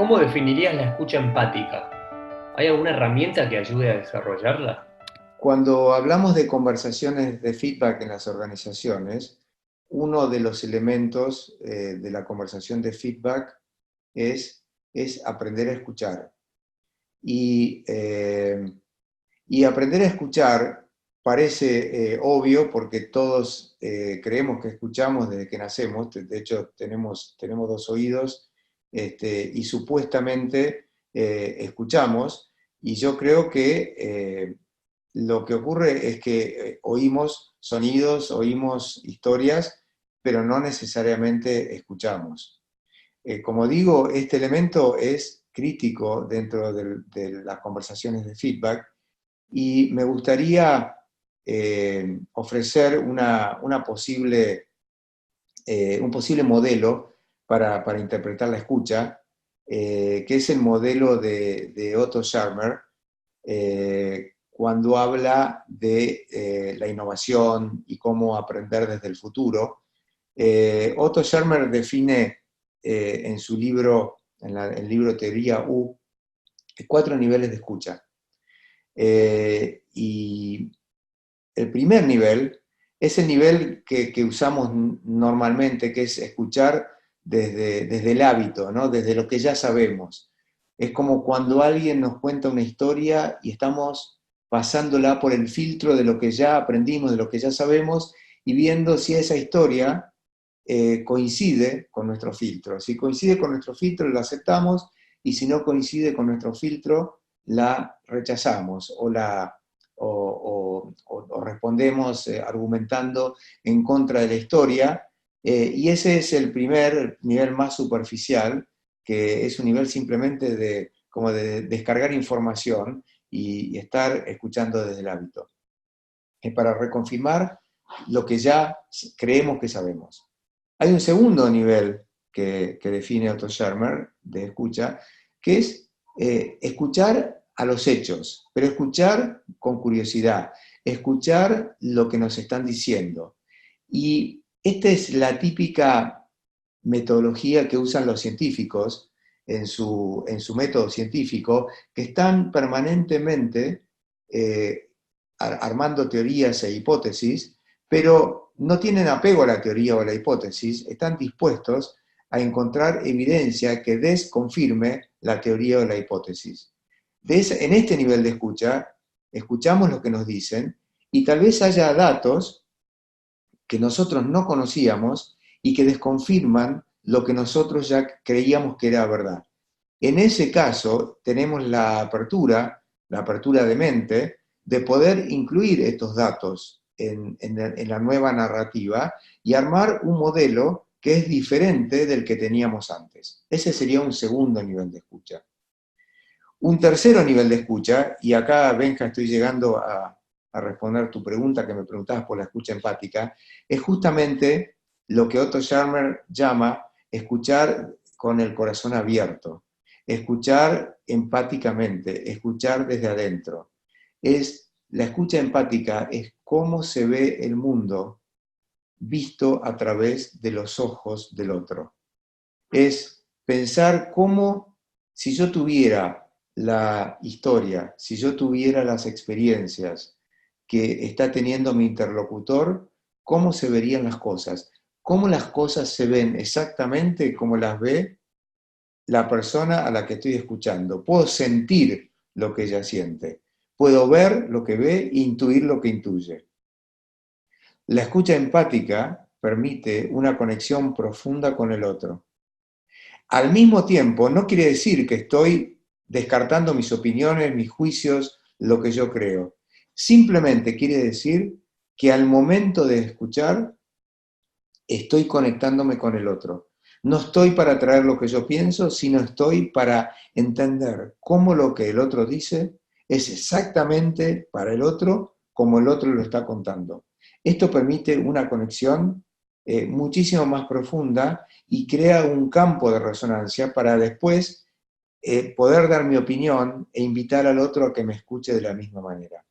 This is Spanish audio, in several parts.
¿Cómo definirías la escucha empática? ¿Hay alguna herramienta que ayude a desarrollarla? Cuando hablamos de conversaciones de feedback en las organizaciones, uno de los elementos de la conversación de feedback es, es aprender a escuchar. Y, eh, y aprender a escuchar parece obvio porque todos creemos que escuchamos desde que nacemos. De hecho tenemos dos oídos, y supuestamente escuchamos, y yo creo que lo que ocurre es que oímos sonidos, oímos historias, pero no necesariamente escuchamos. Como digo, este elemento es crítico dentro de las conversaciones de feedback, y me gustaría ofrecer un posible modelo para interpretar la escucha, que es el modelo de Otto Scharmer, cuando habla de la innovación y cómo aprender desde el futuro. Otto Scharmer define en su libro, el libro Teoría U, 4 niveles de escucha. Y el primer nivel es el nivel que usamos normalmente, que es escuchar desde el hábito, ¿no? Desde lo que ya sabemos. Es como cuando alguien nos cuenta una historia y estamos pasándola por el filtro de lo que ya aprendimos, de lo que ya sabemos, y viendo si esa historia coincide con nuestro filtro. Si coincide con nuestro filtro, la aceptamos, y si no coincide con nuestro filtro, la rechazamos o respondemos argumentando en contra de la historia. Y ese es el primer nivel más superficial, que es un nivel simplemente como de descargar información y estar escuchando desde el hábito. Es para reconfirmar lo que ya creemos que sabemos. Hay un segundo nivel que define Otto Scharmer de escucha, que es escuchar a los hechos, pero escuchar con curiosidad, escuchar lo que nos están diciendo. Y esta es la típica metodología que usan los científicos en su método científico, que están permanentemente armando teorías e hipótesis, pero no tienen apego a la teoría o a la hipótesis, están dispuestos a encontrar evidencia que desconfirme la teoría o la hipótesis. En este nivel de escucha, escuchamos lo que nos dicen, y tal vez haya datos que nosotros no conocíamos y que desconfirman lo que nosotros ya creíamos que era verdad. En ese caso, tenemos la apertura de mente, de poder incluir estos datos en la nueva narrativa y armar un modelo que es diferente del que teníamos antes. Ese sería un segundo nivel de escucha. Un tercero nivel de escucha, y acá, Benja, estoy llegando a responder tu pregunta que me preguntabas por la escucha empática, es justamente lo que Otto Scharmer llama escuchar con el corazón abierto, escuchar empáticamente, escuchar desde adentro. La escucha empática es cómo se ve el mundo visto a través de los ojos del otro. Es pensar cómo, si yo tuviera la historia, si yo tuviera las experiencias que está teniendo mi interlocutor, cómo se verían las cosas, cómo las cosas se ven exactamente como las ve la persona a la que estoy escuchando. Puedo sentir lo que ella siente, puedo ver lo que ve e intuir lo que intuye. La escucha empática permite una conexión profunda con el otro. Al mismo tiempo, no quiere decir que estoy descartando mis opiniones, mis juicios, lo que yo creo. Simplemente quiere decir que al momento de escuchar, estoy conectándome con el otro. No estoy para traer lo que yo pienso, sino estoy para entender cómo lo que el otro dice es exactamente para el otro como el otro lo está contando. Esto permite una conexión muchísimo más profunda y crea un campo de resonancia para después poder dar mi opinión e invitar al otro a que me escuche de la misma manera.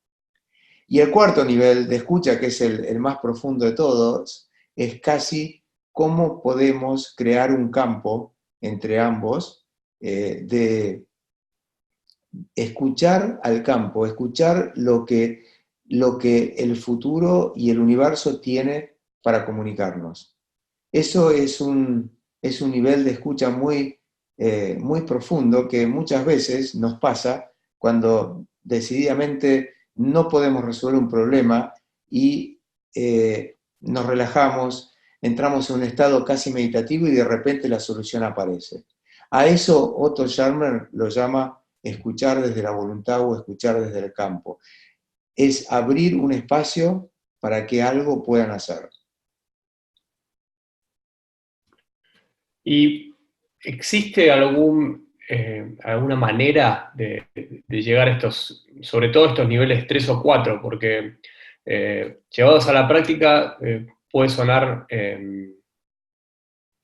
Y el cuarto nivel de escucha, que es el más profundo de todos, es casi cómo podemos crear un campo entre ambos de escuchar al campo, escuchar lo que el futuro y el universo tiene para comunicarnos. Eso es un nivel de escucha muy profundo que muchas veces nos pasa cuando decididamente no podemos resolver un problema y nos relajamos, entramos en un estado casi meditativo y de repente la solución aparece. A eso Otto Scharmer lo llama escuchar desde la voluntad o escuchar desde el campo. Es abrir un espacio para que algo pueda nacer. ¿Y existe alguna manera de llegar a estos, sobre todo estos niveles 3 o 4? Porque llevados a la práctica puede sonar,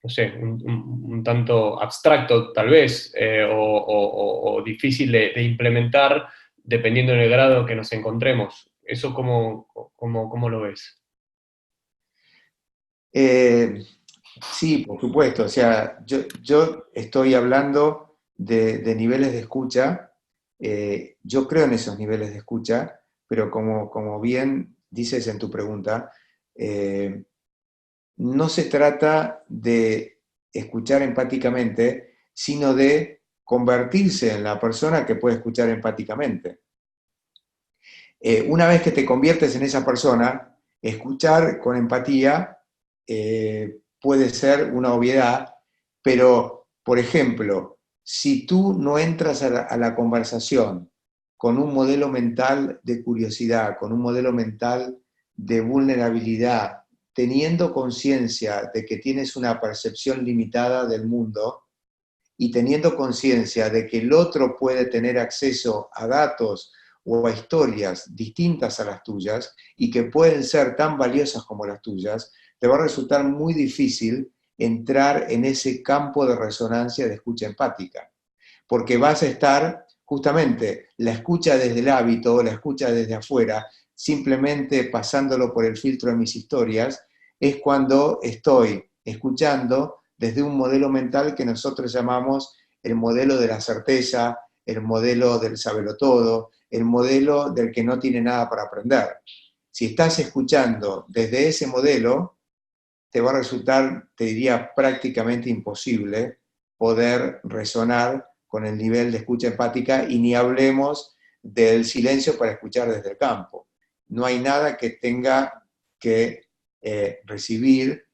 no sé, un tanto abstracto tal vez, o difícil de implementar dependiendo del grado que nos encontremos. ¿Eso cómo lo ves? Sí, por supuesto. O sea, yo estoy hablando de niveles de escucha. Yo creo en esos niveles de escucha, pero como bien dices en tu pregunta, no se trata de escuchar empáticamente, sino de convertirse en la persona que puede escuchar empáticamente. Una vez que te conviertes en esa persona, escuchar con empatía puede ser una obviedad, pero, por ejemplo, si tú no entras a la conversación con un modelo mental de curiosidad, con un modelo mental de vulnerabilidad, teniendo conciencia de que tienes una percepción limitada del mundo y teniendo conciencia de que el otro puede tener acceso a datos o a historias distintas a las tuyas y que pueden ser tan valiosas como las tuyas, te va a resultar muy difícil entrar en ese campo de resonancia de escucha empática, porque vas a estar justamente la escucha desde el hábito, la escucha desde afuera, simplemente pasándolo por el filtro de mis historias, es cuando estoy escuchando desde un modelo mental que nosotros llamamos el modelo de la certeza, el modelo del sabelotodo, el modelo del que no tiene nada para aprender. Si estás escuchando desde ese modelo, te va a resultar, te diría, prácticamente imposible poder resonar con el nivel de escucha empática y ni hablemos del silencio para escuchar desde el campo. No hay nada que tenga que recibir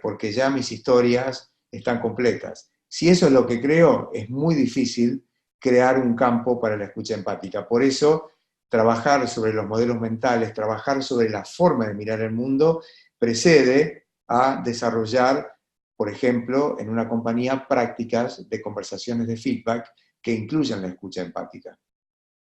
porque ya mis historias están completas. Si eso es lo que creo, es muy difícil crear un campo para la escucha empática. Por eso, trabajar sobre los modelos mentales, trabajar sobre la forma de mirar el mundo, precede a desarrollar, por ejemplo, en una compañía, prácticas de conversaciones de feedback que incluyan la escucha empática.